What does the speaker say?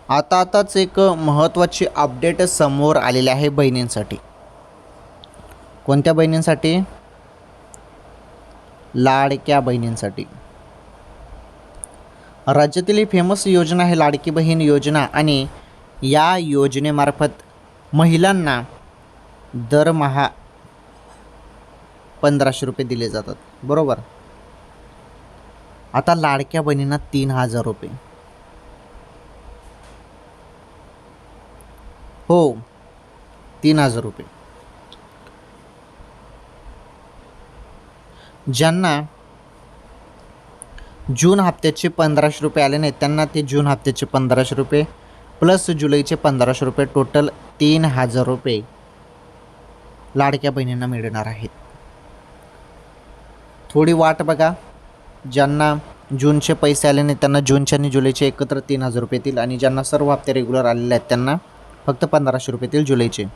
आताच एक महत्त्वाची अपडेट समोर आलेली आहे बहिणींसाठी. कोणत्या बहिणींसाठी? लाडक्या बहिणींसाठी. राज्यातील ही फेमस योजना आहे लाडकी बहीण योजना आणि या योजनेमार्फत महिलांना दरमहा 1500 रुपये दिले जातात. बरोबर. आता लाडक्या बहिणींना 3000 रुपये. हो, 3000 रुपये. ज्यांना जून हप्त्याचे 1500 रुपये आले नाहीत त्यांना ते जून हप्त्याचे 1500 रुपये प्लस जुलैचे 1500 रुपये टोटल 3000 रुपये लाडक्या बहिणींना मिळणार आहेत. थोडी वाट बघा. ज्यांना जूनचे पैसे आले नाहीत त्यांना जूनचे आणि जुलैचे एकत्र 3000 रुपये येतील आणि ज्यांना सर्व हप्ते रेग्युलर आलेले आहेत त्यांना फक्त 1500 रुपये येतील जुलैचे.